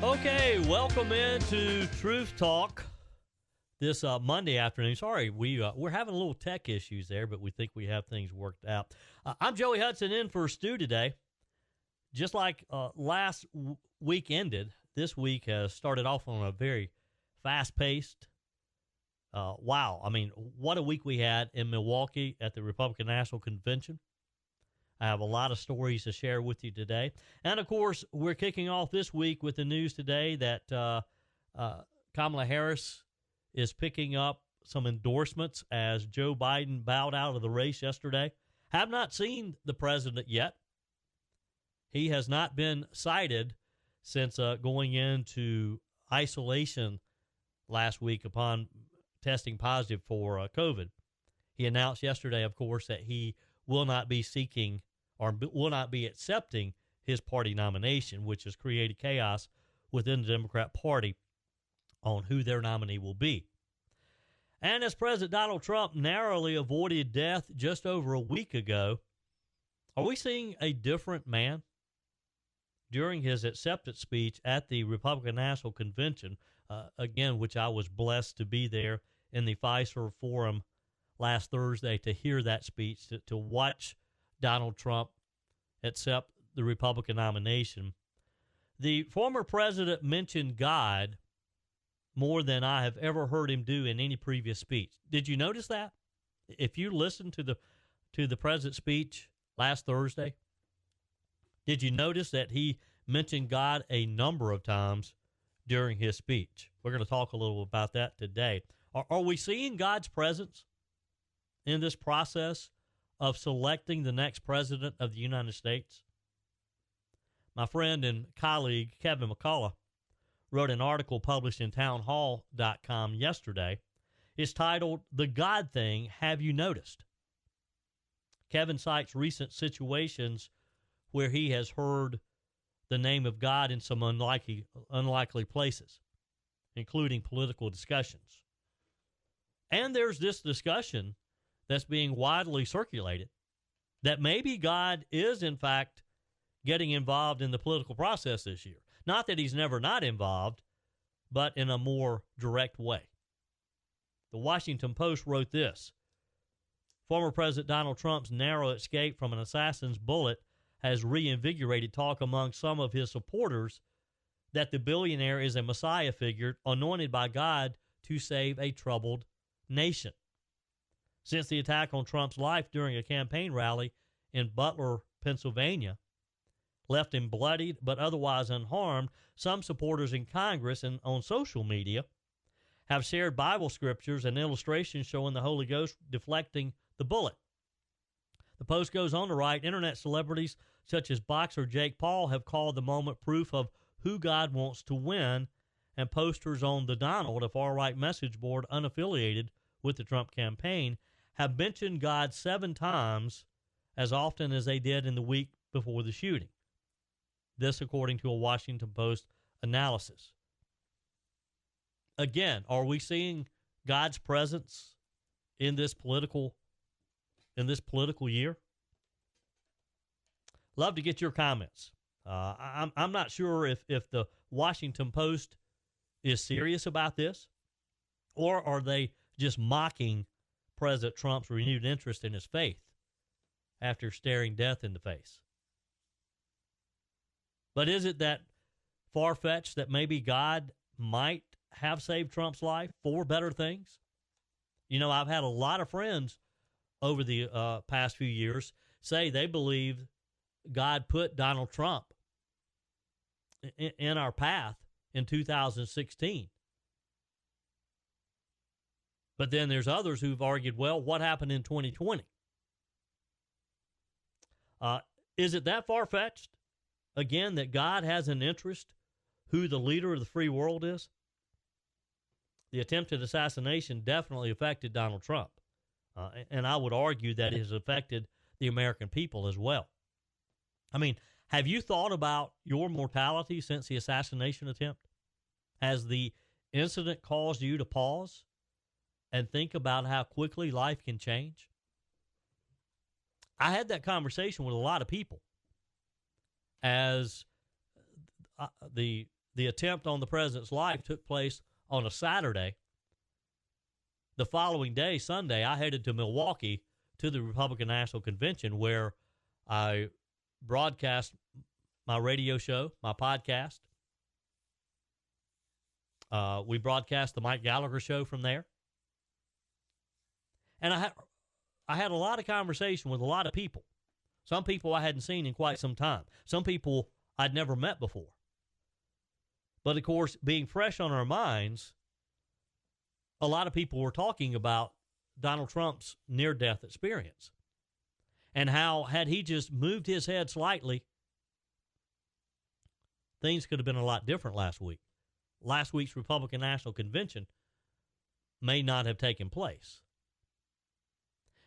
Okay, welcome into Truth Talk this Monday afternoon. Sorry, we're having a little tech issues there, but we think we have things worked out. I'm Joey Hudson in for Stu today. Just like last week ended, this week has started off on a very fast-paced. Wow, I mean, what a week we had in Milwaukee at the Republican National Convention. I have a lot of stories to share with you today. And, of course, we're kicking off this week with the news today that Kamala Harris is picking up some endorsements as Joe Biden bowed out of the race yesterday. Have not seen the president yet. He has not been cited since going into isolation last week upon testing positive for COVID. He announced yesterday, of course, that he will not be seeking or will not be accepting his party nomination, which has created chaos within the Democrat Party on who their nominee will be. And as President Donald Trump narrowly avoided death just over a week ago, are we seeing a different man? During his acceptance speech at the Republican National Convention, again, which I was blessed to be there in the Pfizer Forum last Thursday to hear that speech, to watch Donald Trump accept the Republican nomination. The former president mentioned God more than I have ever heard him do in any previous speech. Did you notice that? If you listened to the president's speech last Thursday, did you notice that he mentioned God a number of times during his speech? We're going to talk a little about that today. Are we seeing God's presence in this process of selecting the next president of the United States? My friend and colleague Kevin McCullough wrote an article published in townhall.com yesterday. It's titled, "The God Thing, Have You Noticed?" Kevin cites recent situations where he has heard the name of God in some unlikely places, including political discussions. And there's this discussion that's being widely circulated that maybe God is, in fact, getting involved in the political process this year. Not that he's never not involved, but in a more direct way. The Washington Post wrote this: former President Donald Trump's narrow escape from an assassin's bullet has reinvigorated talk among some of his supporters that the billionaire is a messiah figure anointed by God to save a troubled nation. Since the attack on Trump's life during a campaign rally in Butler, Pennsylvania, left him bloodied but otherwise unharmed, some supporters in Congress and on social media have shared Bible scriptures and illustrations showing the Holy Ghost deflecting the bullet. The Post goes on to write, internet celebrities such as boxer Jake Paul have called the moment proof of who God wants to win, and posters on the Donald, a far-right message board unaffiliated with the Trump campaign, have mentioned God 7 times, as often as they did in the week before the shooting. This according to a Washington Post analysis. Again, are we seeing God's presence in this political year? Love to get your comments. I'm not sure if the Washington Post is serious about this, or are they just mocking President Trump's renewed interest in his faith after staring death in the face. But is it that far-fetched that maybe God might have saved Trump's life for better things? You know, I've had a lot of friends over the past few years say they believe God put Donald Trump in our path in 2016. But then there's others who've argued, well, what happened in 2020? Is it that far-fetched, again, that God has an interest who the leader of the free world is? The attempted assassination definitely affected Donald Trump. And I would argue that it has affected the American people as well. I mean, have you thought about your mortality since the assassination attempt? Has the incident caused you to pause and think about how quickly life can change? I had that conversation with a lot of people as the the attempt on the president's life took place on a Saturday. The following day, Sunday, I headed to Milwaukee to the Republican National Convention, where I broadcast my radio show, my podcast. We broadcast the Mike Gallagher show from there. And I had a lot of conversation with a lot of people. Some people I hadn't seen in quite some time. Some people I'd never met before. But, of course, being fresh on our minds, a lot of people were talking about Donald Trump's near-death experience and how, had he just moved his head slightly, things could have been a lot different last week. Last week's Republican National Convention may not have taken place.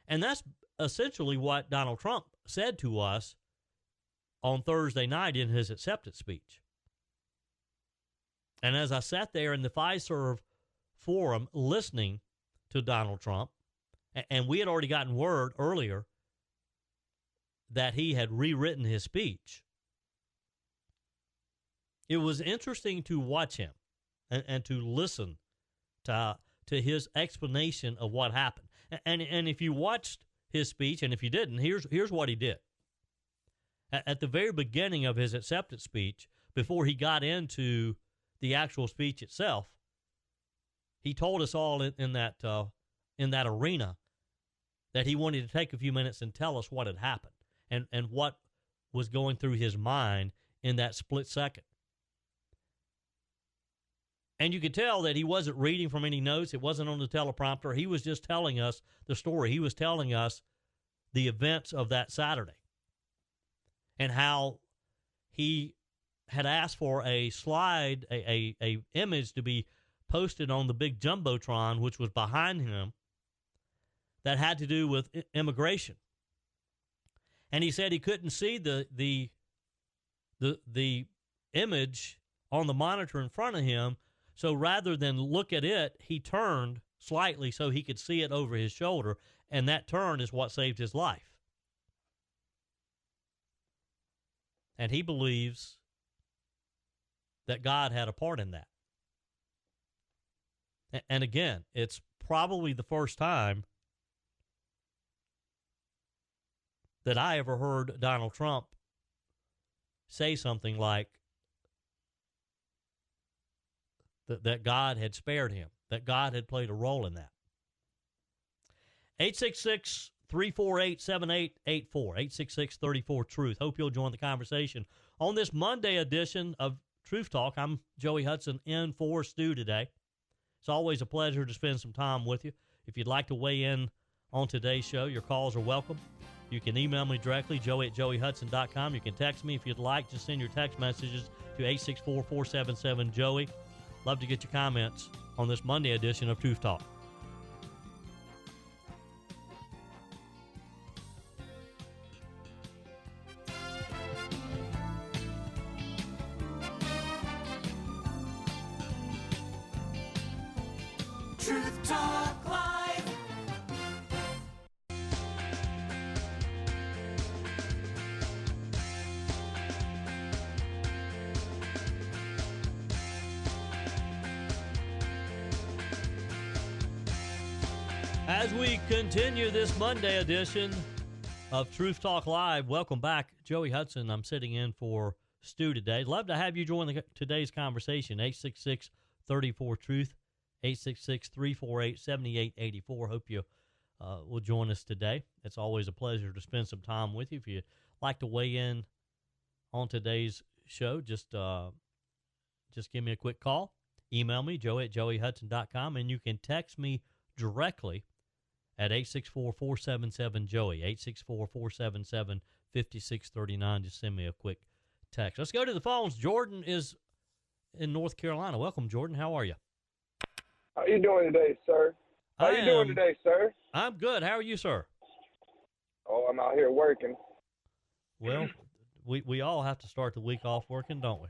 And that's essentially what Donald Trump said to us on Thursday night in his acceptance speech. And as I sat there in the Fiserv forum listening to Donald Trump, and we had already gotten word earlier that he had rewritten his speech, it was interesting to watch him and to listen to his explanation of what happened. And if you watched his speech, and if you didn't, here's what he did. At the very beginning of his acceptance speech, before he got into the actual speech itself, he told us all in that arena that he wanted to take a few minutes and tell us what had happened and what was going through his mind in that split second. And you could tell that he wasn't reading from any notes. It wasn't on the teleprompter. He was just telling us the story. He was telling us the events of that Saturday and how he had asked for a slide, a image to be posted on the big Jumbotron, which was behind him, that had to do with immigration. And he said he couldn't see the image on the monitor in front of him, so rather than look at it, he turned slightly so he could see it over his shoulder, and that turn is what saved his life. And he believes that God had a part in that. And again, it's probably the first time that I ever heard Donald Trump say something like that God had spared him, that God had played a role in that. 866-348-7884, 866-34-TRUTH. Hope you'll join the conversation on this Monday edition of Truth Talk. I'm Joey Hudson in for Stu today. It's always a pleasure to spend some time with you. If you'd like to weigh in on today's show, your calls are welcome. You can email me directly, joey@joeyhudson.com. You can text me if you'd like. Just send your text messages to 864-477-JOEY. Love to get your comments on this Monday edition of Truth Talk. Truth Talk Live. As we continue this Monday edition of Truth Talk Live, welcome back. Joey Hudson. I'm sitting in for Stu today. Love to have you join today's conversation. 866-34-TRUTH, 866-348-7884. Hope you will join us today. It's always a pleasure to spend some time with you. If you'd like to weigh in on today's show, just give me a quick call. Email me, joey@joeyhudson.com, and you can text me directly at 864-477-JOEY, 864-477-5639. Just send me a quick text. Let's go to the phones. Jordan is in North Carolina. Welcome, Jordan. How are you? How you doing today, sir? How you doing today, sir? I'm good. How are you, sir? Oh, I'm out here working. Well, we all have to start the week off working, don't we?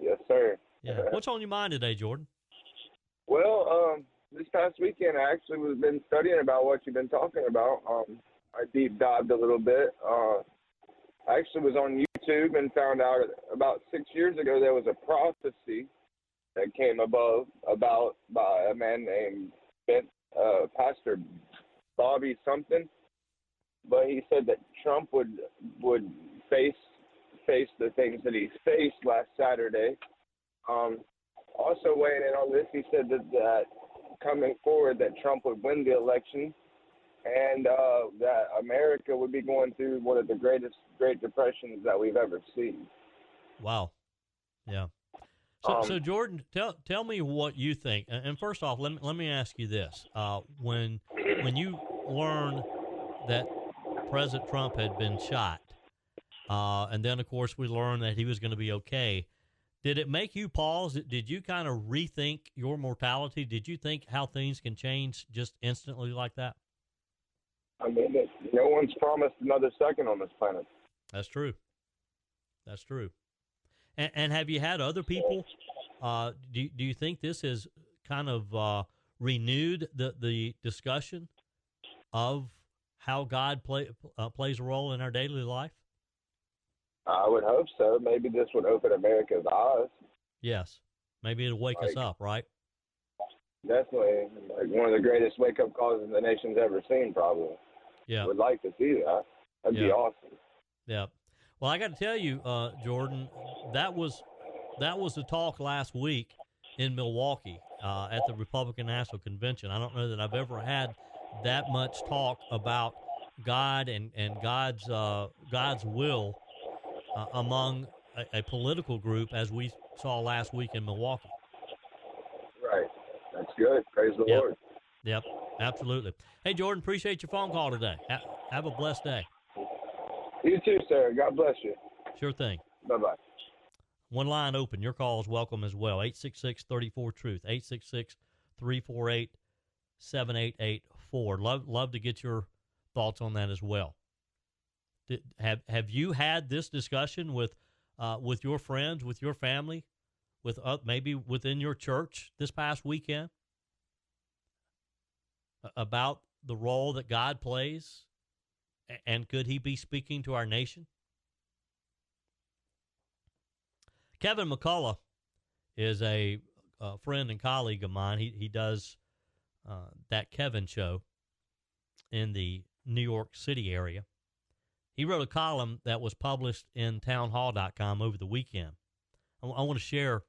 Yes, sir. Yeah. What's on your mind today, Jordan? Well, this past weekend, I actually was been studying about what you've been talking about. I deep dived a little bit. I actually was on YouTube and found out about 6 years ago there was a prophecy that came about by a man named Pastor Bobby something. But he said that Trump would face the things that he faced last Saturday. Also weighing in on this, he said that coming forward that Trump would win the election, and that America would be going through one of the Great Depressions that we've ever seen. Wow. Yeah. So Jordan, tell me what you think. And first off, let me ask you this: when you learned that President Trump had been shot, and then of course we learned that he was going to be okay, did it make you pause? Did you kind of rethink your mortality? Did you think how things can change just instantly like that? I mean, no one's promised another second on this planet. That's true. That's true. And have you had other people? Do you think this has kind of renewed the discussion of how God plays a role in our daily life? I would hope so. Maybe this would open America's eyes. Yes. Maybe it'll wake us up, right? Definitely. Like one of the greatest wake-up calls the nation's ever seen, probably. Yeah. Would like to see that. That'd be awesome. Yeah. Well, I got to tell you, Jordan, that was the talk last week in Milwaukee at the Republican National Convention. I don't know that I've ever had that much talk about God and God's will among a political group as we saw last week in Milwaukee. Right. That's good. Praise the Lord. Yep. Absolutely. Hey, Jordan, appreciate your phone call today. Have a blessed day. You too, sir. God bless you. Sure thing. Bye-bye. One line open. Your call is welcome as well. 866-34-TRUTH. 866-348-7884. Love to get your thoughts on that as well. Have you had this discussion with your friends, with your family, with maybe within your church this past weekend about the role that God plays, and could he be speaking to our nation? Kevin McCullough is a friend and colleague of mine. He does that Kevin show in the New York City area. He wrote a column that was published in townhall.com over the weekend. I want to share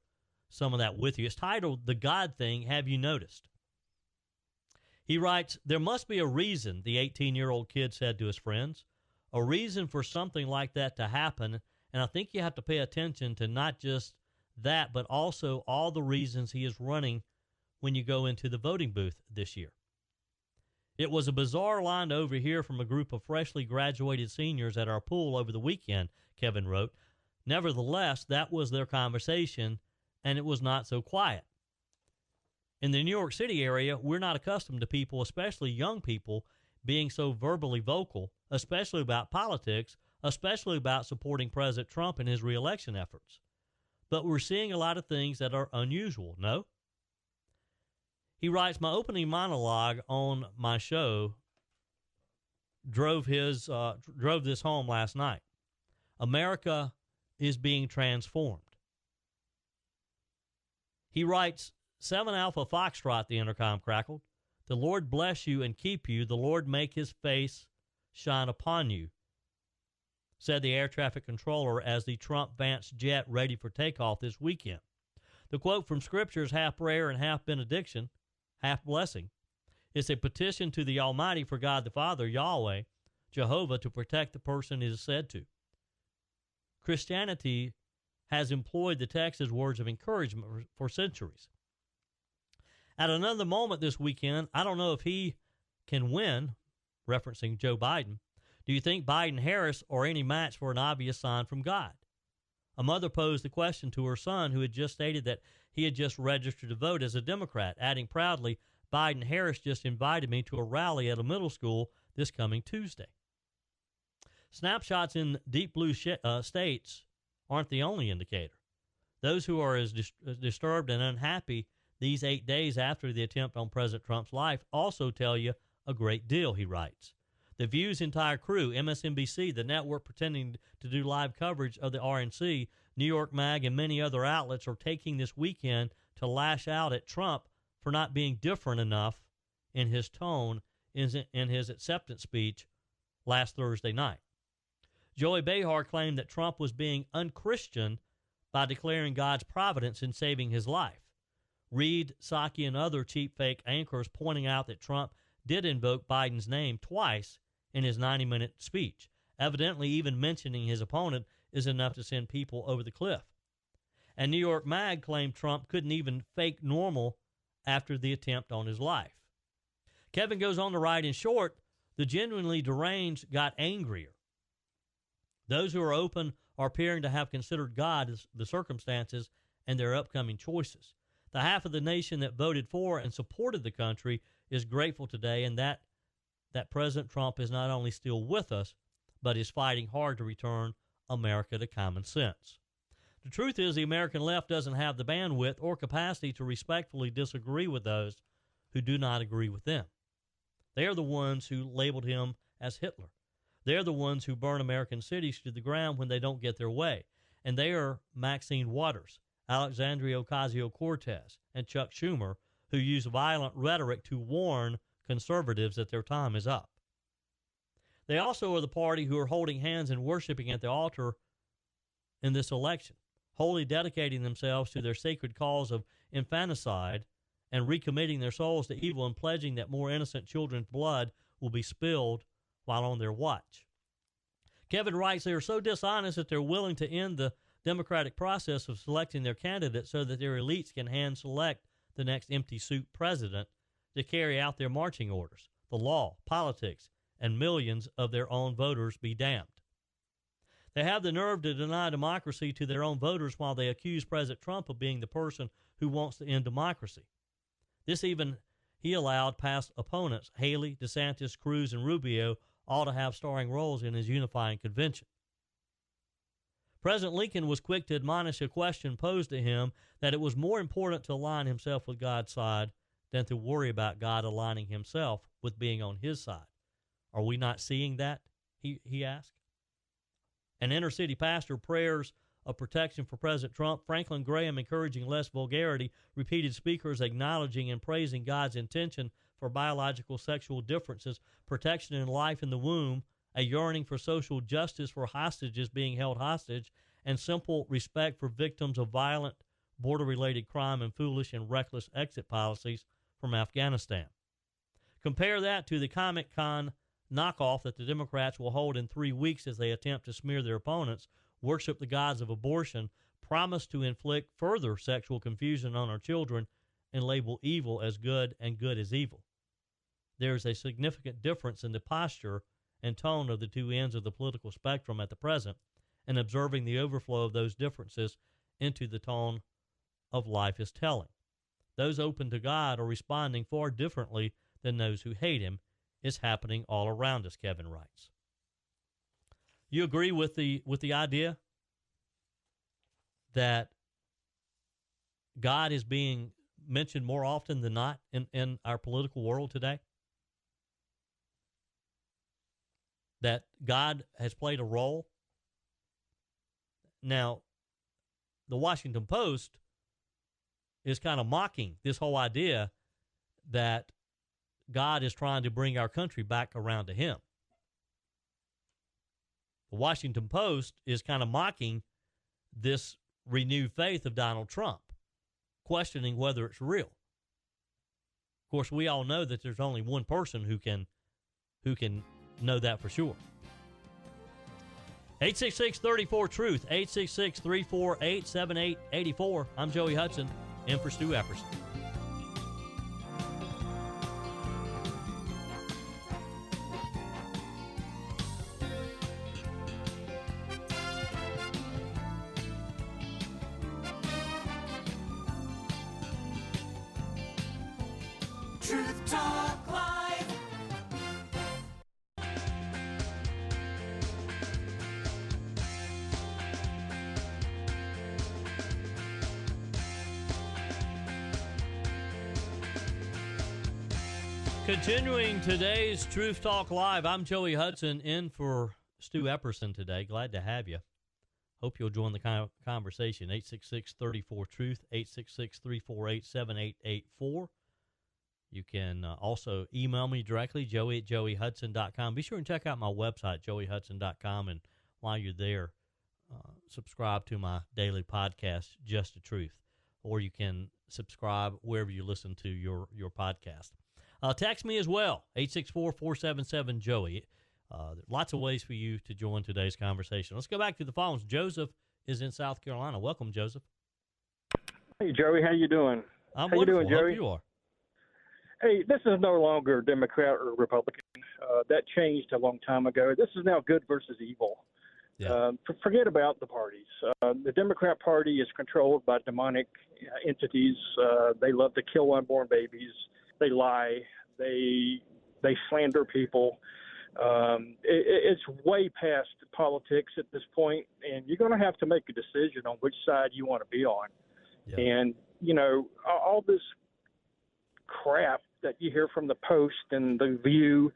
some of that with you. It's titled, "The God Thing, Have You Noticed?" He writes, "There must be a reason," the 18-year-old kid said to his friends, "a reason for something like that to happen, and I think you have to pay attention to not just that, but also all the reasons he is running when you go into the voting booth this year. It was a bizarre line to overhear from a group of freshly graduated seniors at our pool over the weekend," Kevin wrote. "Nevertheless, that was their conversation, and it was not so quiet. In the New York City area, we're not accustomed to people, especially young people, being so verbally vocal, especially about politics, especially about supporting President Trump in his reelection efforts. But we're seeing a lot of things that are unusual, no?" He writes, "My opening monologue on my show drove this home last night. America is being transformed." He writes, 7 Alpha Foxtrot, the intercom crackled. "The Lord bless you and keep you. The Lord make his face shine upon you," said the air traffic controller as the Trump-Vance jet ready for takeoff this weekend. The quote from Scripture is half prayer and half benediction, half blessing. It's a petition to the Almighty for God the Father, Yahweh, Jehovah, to protect the person it is said to. Christianity has employed the text as words of encouragement for centuries. At another moment this weekend, I don't know if he can win, referencing Joe Biden. Do you think Biden-Harris are any match for an obvious sign from God? A mother posed the question to her son, who had just stated that he had just registered to vote as a Democrat, adding proudly, "Biden-Harris just invited me to a rally at a middle school this coming Tuesday." Snapshots in deep blue states aren't the only indicator. Those who are as disturbed and unhappy these 8 days after the attempt on President Trump's life also tell you a great deal, he writes. The View's entire crew, MSNBC, the network pretending to do live coverage of the RNC, New York Mag, and many other outlets are taking this weekend to lash out at Trump for not being different enough in his tone in his acceptance speech last Thursday night. Joey Behar claimed that Trump was being unchristian by declaring God's providence in saving his life. Reed, Psaki, and other cheap fake anchors pointing out that Trump did invoke Biden's name twice in his 90-minute speech. Evidently, even mentioning his opponent is enough to send people over the cliff. And New York Mag claimed Trump couldn't even fake normal after the attempt on his life. Kevin goes on to write, in short, the genuinely deranged got angrier. Those who are open are appearing to have considered God as the circumstances and their upcoming choices. The half of the nation that voted for and supported the country is grateful today, and that President Trump is not only still with us, but is fighting hard to return America to common sense. The truth is the American left doesn't have the bandwidth or capacity to respectfully disagree with those who do not agree with them. They are the ones who labeled him as Hitler. They're the ones who burn American cities to the ground when they don't get their way. And they are Maxine Waters, Alexandria Ocasio-Cortez, and Chuck Schumer, who use violent rhetoric to warn conservatives that their time is up. They also are the party who are holding hands and worshiping at the altar in this election, wholly dedicating themselves to their sacred cause of infanticide and recommitting their souls to evil and pledging that more innocent children's blood will be spilled while on their watch. Kevin writes they are so dishonest that they're willing to end the democratic process of selecting their candidate so that their elites can hand select the next empty suit president to carry out their marching orders. The law, politics, and millions of their own voters be damned. They have the nerve to deny democracy to their own voters while they accuse President Trump of being the person who wants to end democracy. This even he allowed past opponents, Haley, DeSantis, Cruz, and Rubio, all to have starring roles in his unifying convention. President Lincoln was quick to admonish a question posed to him that it was more important to align himself with God's side than to worry about God aligning himself with being on his side. Are we not seeing that? He asked. An inner-city pastor prayers of protection for President Trump, Franklin Graham encouraging less vulgarity, repeated speakers acknowledging and praising God's intention for biological sexual differences, protection in life in the womb, a yearning for social justice for hostages being held hostage, and simple respect for victims of violent, border-related crime and foolish and reckless exit policies from Afghanistan. Compare that to the Comic-Con knockoff that the Democrats will hold in 3 weeks as they attempt to smear their opponents, worship the gods of abortion, promise to inflict further sexual confusion on our children, and label evil as good and good as evil. There is a significant difference in the posture and tone of the two ends of the political spectrum at the present, and observing the overflow of those differences into the tone of life is telling. Those open to God are responding far differently than those who hate him. Is happening all around us, Kevin writes. You agree with the idea that God is being mentioned more often than not in our political world today? That God has played a role? Now, the Washington Post is kind of mocking this whole idea that God is trying to bring our country back around to him. The Washington Post is kind of mocking this renewed faith of Donald Trump, questioning whether it's real. Of course, we all know that there's only one person who can know that for sure. 866-34-TRUTH, 866-348-7884. I'm Joey Hudson, in for Stu Epperson. Truth Talk Live. Continuing today's Truth Talk Live, I'm Joey Hudson in for Stu Epperson today. Glad to have you. Hope you'll join the conversation. 866-34-TRUTH, 866-348-7884. You can also email me directly, joey@joeyhudson.com. Be sure and check out my website, joeyhudson.com, and while you're there, subscribe to my daily podcast, Just the Truth, or you can subscribe wherever you listen to your podcast. Text me as well, 864-477-JOEY. Lots of ways for you to join today's conversation. Let's go back to the phones. Joseph is in South Carolina. Welcome, Joseph. Hey, Joey, how you doing? I'm how wonderful. You doing, Joey? Hope you are. Hey, this is no longer Democrat or Republican. That changed a long time ago. This is now good versus evil. Yeah. Forget about the parties. The Democrat Party is controlled by demonic entities. They love to kill unborn babies. They lie. They slander people. It's way past politics at this point, and you're going to have to make a decision on which side you want to be on. Yeah. And, you know, all this crap that you hear from the Post and the View,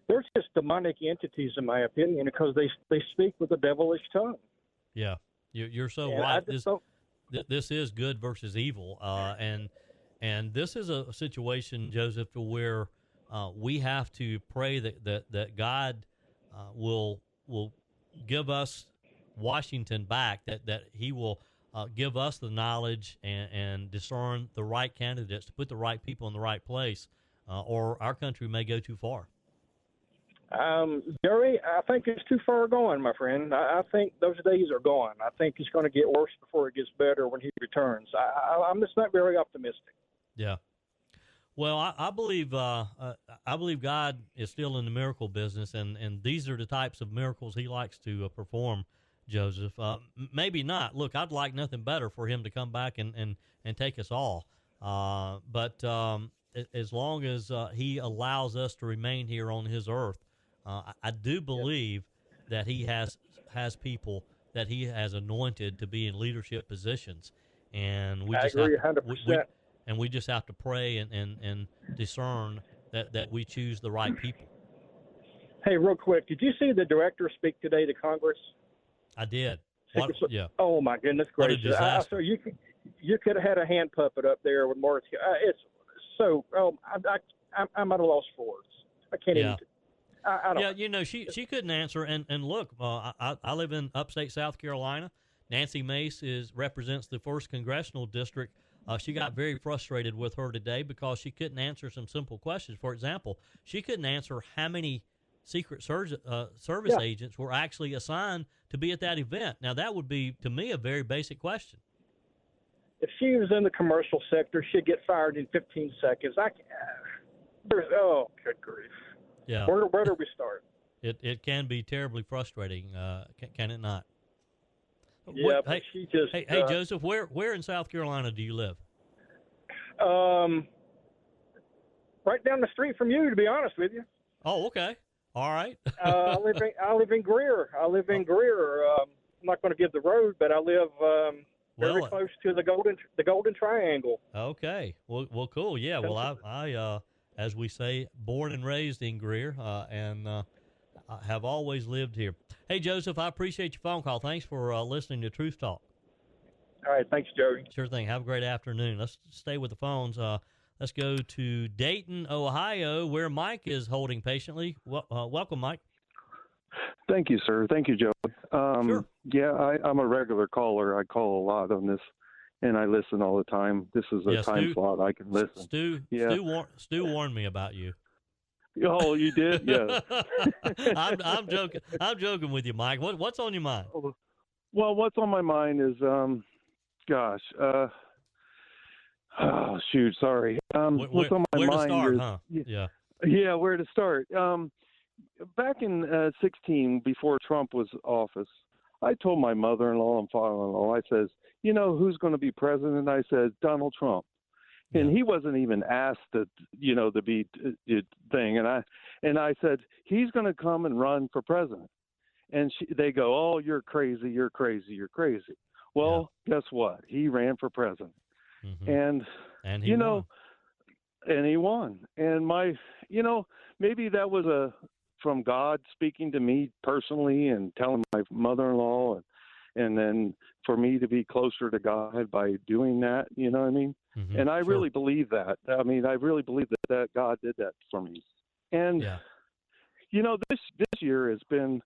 they're just demonic entities, in my opinion, because they speak with a devilish tongue. Yeah, you're so And right. This is good versus evil, and this is a situation, Joseph, where we have to pray that God will give us Washington back, that He will give us the knowledge and discern the right candidates to put the right people in the right place, or our country may go too far. Jerry, I think it's too far gone, my friend. I think those days are gone. I think it's going to get worse before it gets better when he returns. I'm just not very optimistic. Yeah. Well, I believe God is still in the miracle business, and these are the types of miracles He likes to perform, Joseph. Maybe not. Look, I'd like nothing better for Him to come back and take us all. But as long as He allows us to remain here on His earth, I do believe that He has people that He has anointed to be in leadership positions, and we just agree have 100%. and we just have to pray and discern that we choose the right people. Hey, real quick, did you see the director speak today to Congress? I did. Yeah. Oh my goodness What a gracious! disaster. So you could have had a hand puppet up there with Morris. It's so. I'm at a loss for words. I can't even. I don't. Yeah, you know, she couldn't answer. And look, I live in upstate South Carolina. Nancy Mace represents the 1st Congressional District. She got very frustrated with her today because she couldn't answer some simple questions. For example, she couldn't answer how many Secret Service agents were actually assigned to be at that event. Now, that would be, to me, a very basic question. If she was in the commercial sector, she'd get fired in 15 seconds. Oh, good grief. Yeah. Where do we start? It can be terribly frustrating, can it not? Yeah, but she just. Hey, Joseph, where in South Carolina do you live? Right down the street from you, to be honest with you. Oh, okay. All right. I live in Greer. Greer. I'm not going to give the road, but I live very close to the Golden Triangle. Okay. Well, cool. Yeah. Well, I as we say, born and raised in Greer, and I have always lived here. Hey, Joseph, I appreciate your phone call. Thanks for listening to Truth Talk. All right. Thanks, Joey. Sure thing. Have a great afternoon. Let's stay with the phones. Let's go to Dayton, Ohio, where Mike is holding patiently. Welcome, Mike. Thank you, sir. Thank you, Joey. Sure. Yeah, I'm a regular caller. I call a lot on this, and I listen all the time. This is a time slot I can listen. Stu warned me about you. Oh, you did? Yeah. I'm joking. I'm joking with you, Mike. What's on your mind? Well, what's on my mind is, oh, shoot, sorry. What's on my mind start, is, huh? Yeah, where to start? Back in 16, before Trump was office, I told my mother-in-law and father-in-law, I says, you know, who's going to be president? I said, Donald Trump. And he wasn't even asked to be thing. And I said, he's going to come and run for president. And they go, oh, you're crazy, you're crazy, you're crazy. Well, guess what? He ran for president. Mm-hmm. And he won. and he won. And maybe that was from God speaking to me personally and telling my mother-in-law, and then for me to be closer to God by doing that. You know what I mean? Mm-hmm. And I Sure. really believe that. I mean, I really believe that God did that for me. And Yeah. this year has been,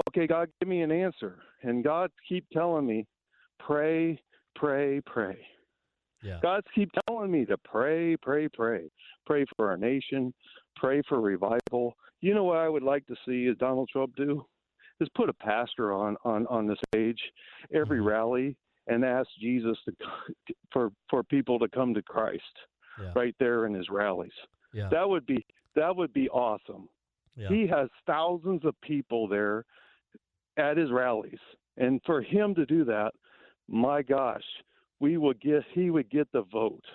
okay, God, give me an answer. And God keep telling me, pray, pray, pray. Yeah. God keep telling me to pray, pray, pray. Pray for our nation, pray for revival. You know what I would like to see is Donald Trump do? Is put a pastor on the stage every Mm-hmm. rally and ask Jesus for people to come to Christ right there in his rallies. Yeah. That would be awesome. Yeah. He has thousands of people there at his rallies, and for him to do that, my gosh, he would get the vote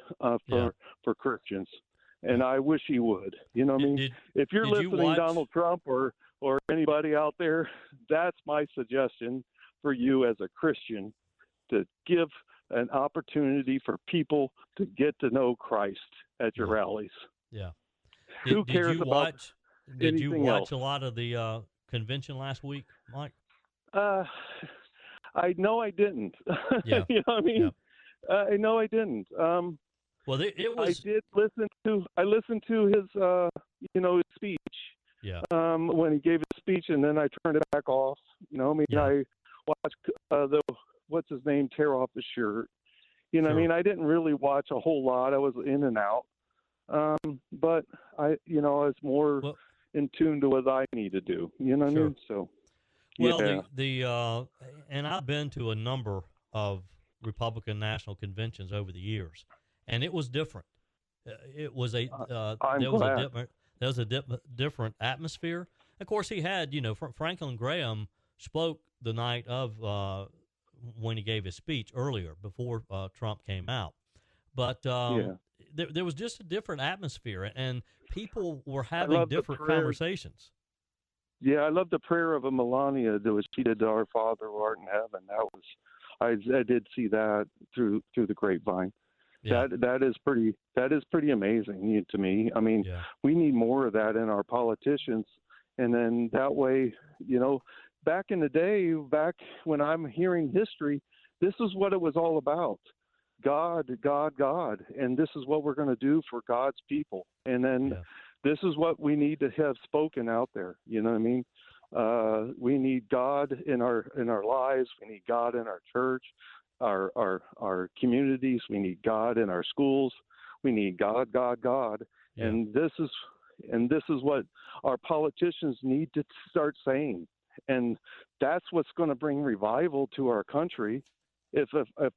for Christians, and I wish he would. You know what I mean? If you're listening, Donald Trump or anybody out there, that's my suggestion for you as a Christian, to give an opportunity for people to get to know Christ at your rallies. Yeah. Who cares about Did you anything watch else? a lot of the convention last week, Mike? I know I didn't. Yeah. You know what I mean? Yeah. I know I didn't. Well, it was. I listened to his his speech. Yeah. When he gave his speech, and then I turned it back off. You know, I mean, I watched what's his name tear off his shirt. You know, Sure. I mean, I didn't really watch a whole lot. I was in and out. But I was more in tune to what I need to do. You know what I mean? So. Well, yeah. And I've been to a number of Republican national conventions over the years, and it was different. It was there was a different atmosphere. Of course, he had Franklin Graham spoke the night of when he gave his speech earlier before Trump came out, but there was just a different atmosphere, and people were having different conversations. Yeah, I love the prayer of Melania that she did to Our Father who art in heaven. I did see that through the grapevine. Yeah. That is pretty amazing to me. I mean, we need more of that in our politicians, and then that way, back in the day, back when I'm hearing history, this is what it was all about. God, God, God, and this is what we're going to do for God's people. And then this is what we need to have spoken out there. You know what I mean? We need God in our lives. We need God in our church, our communities. We need God in our schools. We need God, God, God. Yeah. And this is what our politicians need to start saying. And that's what's going to bring revival to our country. If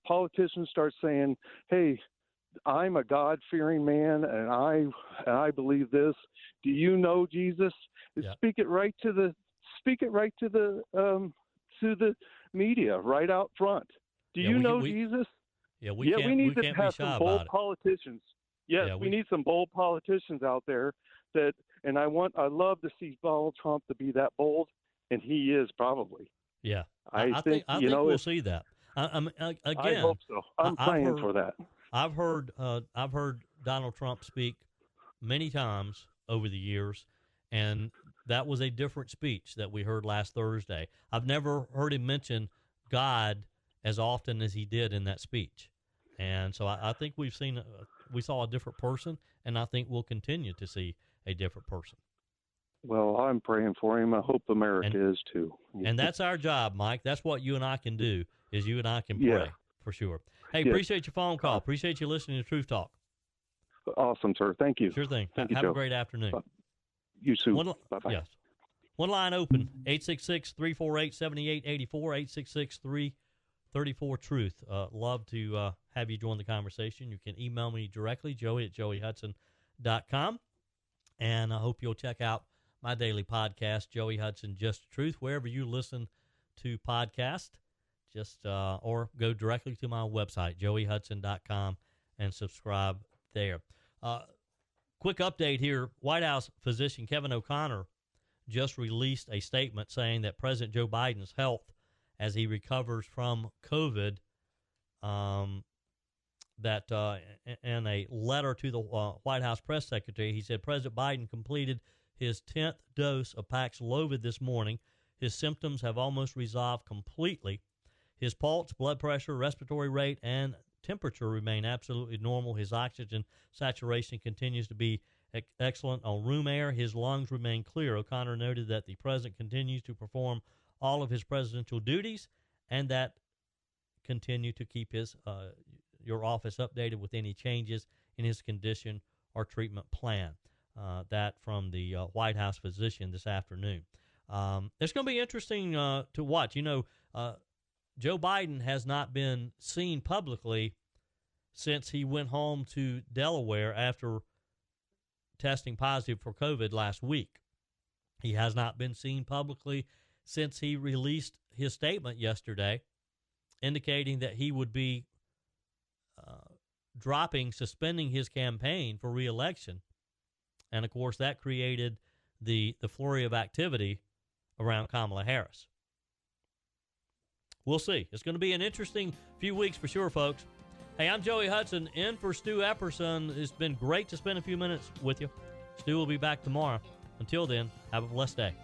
politicians start saying, "Hey, I'm a God-fearing man, and I believe this. Do you know Jesus?" Speak it right to the media right out front. Do you know Jesus? Yeah, we need to have some bold politicians. Yes, we need some bold politicians out there and I love to see Donald Trump to be that bold, and he is probably. Yeah, I think we'll see that. Again, I hope so. I'm praying for that. I've heard Donald Trump speak many times over the years, and that was a different speech that we heard last Thursday. I've never heard him mention God as often as he did in that speech, and so I think we saw a different person, and I think we'll continue to see a different person. Well, I'm praying for him. I hope America is too. And that's our job, Mike. That's what you and I can do. Is you and I can pray for sure. Hey, appreciate your phone call. Appreciate you listening to Truth Talk. Awesome, sir. Thank you. Sure thing. Thank you, Have Joe. a great afternoon. You too. Bye-bye. Yes. One line open, 866-348-7884, 866-334-TRUTH. Love to have you join the conversation. You can email me directly, joey@joeyhudson.com. And I hope you'll check out my daily podcast, Joey Hudson, Just the Truth, wherever you listen to podcasts. Or go directly to my website, joeyhudson.com, and subscribe there. Quick update here. White House physician Kevin O'Connor just released a statement saying that President Joe Biden's health as he recovers from COVID that in a letter to the White House press secretary, he said President Biden completed his 10th dose of Paxlovid this morning. His symptoms have almost resolved completely. His pulse, blood pressure, respiratory rate, and temperature remain absolutely normal. His oxygen saturation continues to be excellent on room air. His lungs remain clear. O'Connor noted that the president continues to perform all of his presidential duties and that continue to keep his your office updated with any changes in his condition or treatment plan. That from the White House physician this afternoon. It's going to be interesting to watch. You know, Joe Biden has not been seen publicly since he went home to Delaware after testing positive for COVID last week. He has not been seen publicly since he released his statement yesterday indicating that he would be suspending his campaign for re-election. And, of course, that created the flurry of activity around Kamala Harris. We'll see. It's going to be an interesting few weeks for sure, folks. Hey, I'm Joey Hudson, in for Stu Epperson. It's been great to spend a few minutes with you. Stu will be back tomorrow. Until then, have a blessed day.